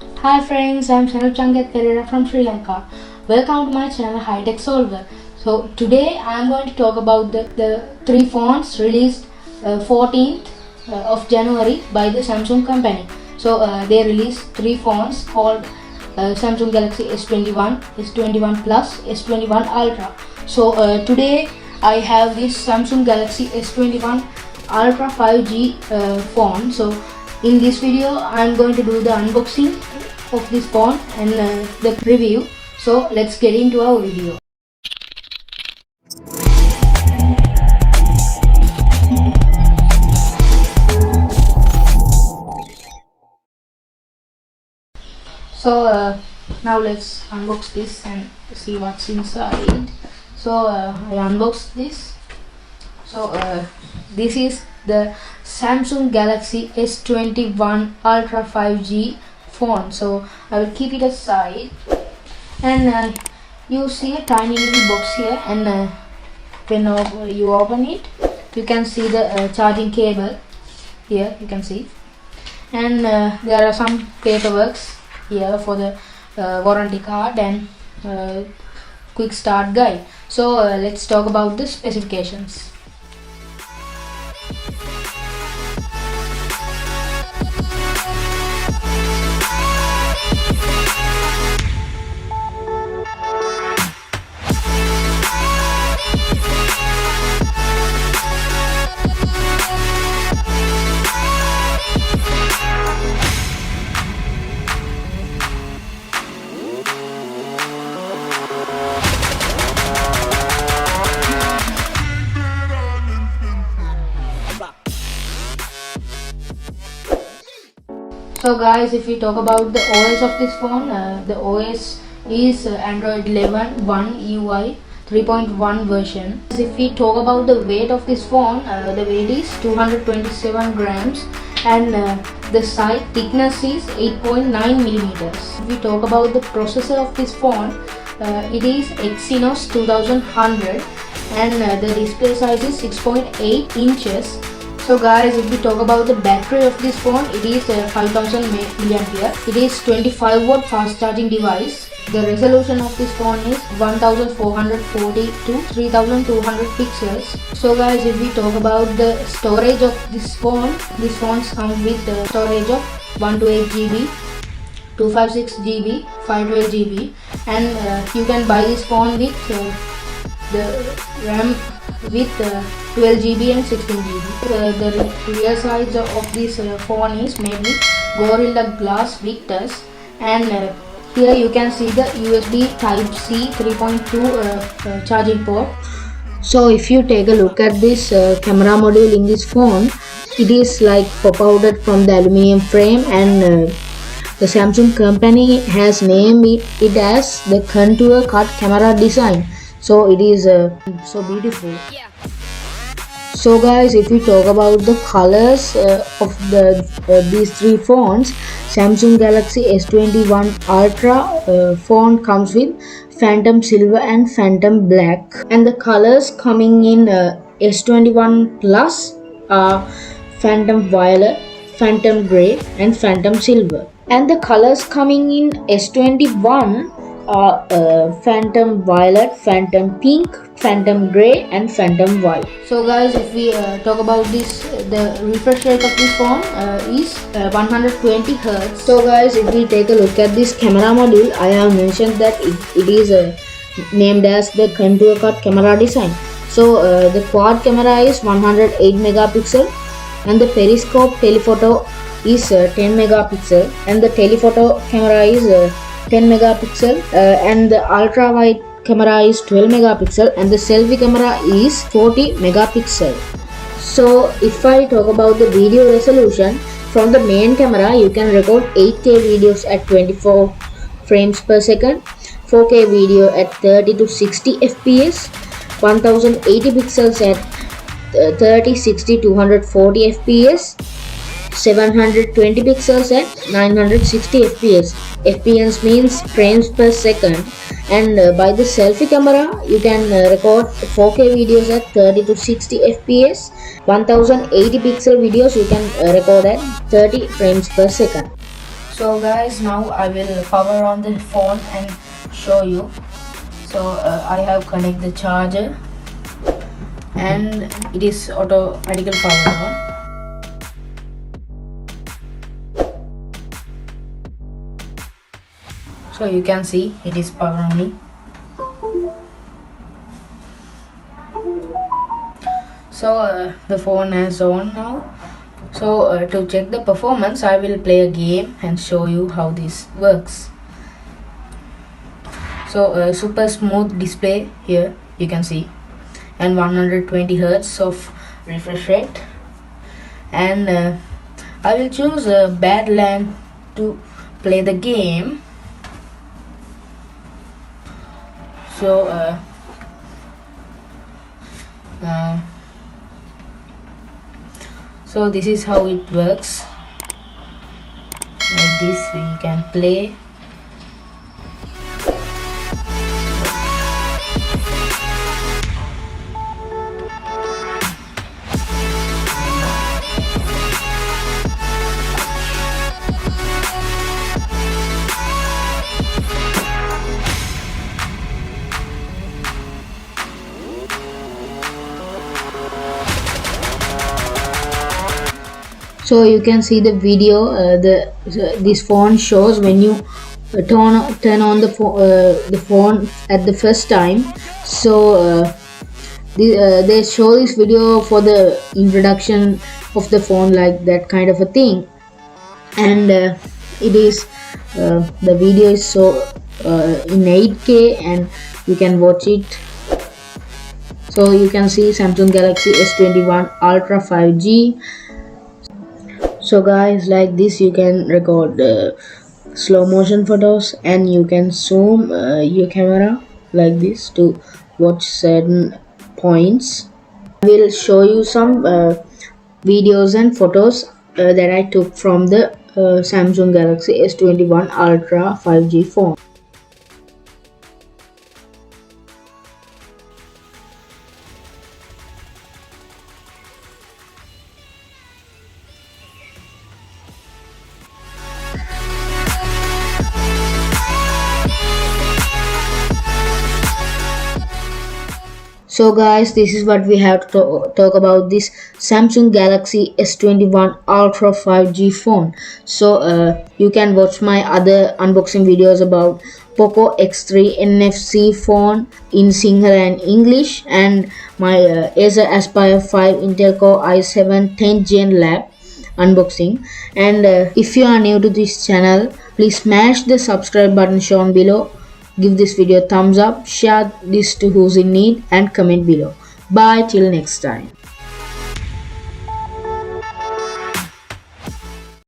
Hi friends, I'm Changat Pereira from Sri Lanka. Welcome to my channel Hightech Solver. So today I'm going to talk about the three phones released 14th of January by the Samsung company. So they released three phones called Samsung Galaxy S21, S21 Plus, S21 Ultra. So today I have this Samsung Galaxy S21 Ultra 5G phone. So in this video I'm going to do the unboxing of this phone and the review. So let's get into our video. So now let's unbox this and see what's inside. So I unboxed this. So this is the Samsung Galaxy S21 Ultra 5G phone. So I will keep it aside, and you see a tiny little box here, and when you open it, you can see the charging cable here, you can see, and there are some paperworks here for the warranty card and quick start guide. So let's talk about the specifications. So guys, if we talk about the OS of this phone, the OS is Android 11 1 UI 3.1 version. If we talk about the weight of this phone, the weight is 227 grams and the side thickness is 8.9 millimeters. If we talk about the processor of this phone, it is Exynos 2100 and the display size is 6.8 inches. So guys, if we talk about the battery of this phone, it is 5000 mAh. It is 25 watt fast charging device. The resolution of this phone is 1440 to 3200 pixels. So guys, if we talk about the storage of this phone comes with the storage of 128 GB, 256 GB, 512 GB, and you can buy this phone with the RAM with 12 GB and 16 GB. The rear size of this phone is made with Gorilla Glass Victus, and here you can see the USB Type-C 3.2 charging port. So if you take a look at this camera module in this phone, it is like pop outed from the aluminum frame, and the Samsung company has named it as the contour cut camera design. So it is so beautiful. So guys, if we talk about the colors of these three phones, Samsung Galaxy S21 Ultra phone comes with Phantom Silver and Phantom Black, and the colors coming in S21 Plus are Phantom Violet, Phantom Grey and Phantom Silver, and the colors coming in S21 are Phantom Violet, Phantom Pink, Phantom Grey and Phantom White. So guys, if we talk about this, the refresh rate of this phone is 120 Hz. So guys, if we take a look at this camera module, I have mentioned that it is named as the contour cut camera design. So the quad camera is 108 megapixel and the Periscope Telephoto is 10 megapixel and the Telephoto camera is 10 megapixel and the ultra wide camera is 12 megapixel and the selfie camera is 40 megapixel. So if I talk about the video resolution, from the main camera you can record 8K videos at 24 frames per second, 4K video at 30 to 60 fps, 1080 pixels at 30, 60, 240 fps, 720 pixels at 960 fps. fps means frames per second, and by the selfie camera you can record 4K videos at 30 to 60 fps, 1080 pixel videos you can record at 30 frames per second. So guys, now I will power on the phone and show you. So I have connected the charger and it is automatically powered on. So you can see it is power only. So the phone is on now. So to check the performance, I will play a game and show you how this works. So super smooth display here, you can see, and 120 Hz of refresh rate. And I will choose Badland to play the game. So so this is how it works. Like this we can play. So you can see the video. This phone shows when you turn on the phone at the first time. So they show this video for the introduction of the phone, like that kind of a thing. And it is the video is so in 8K and you can watch it. So you can see Samsung Galaxy S21 Ultra 5G. So guys, like this you can record slow motion photos and you can zoom your camera like this to watch certain points. I will show you some videos and photos that I took from the Samsung Galaxy S21 Ultra 5G phone. So guys, this is what we have to talk about this Samsung Galaxy S21 Ultra 5G phone. So you can watch my other unboxing videos about Poco X3 NFC phone in Sinhala and English, and my Acer Aspire 5 Intel Core i7 10th Gen Lab unboxing. And if you are new to this channel, please smash the subscribe button shown below. Give this video a thumbs up, share this to who's in need, and comment below. Bye till next time.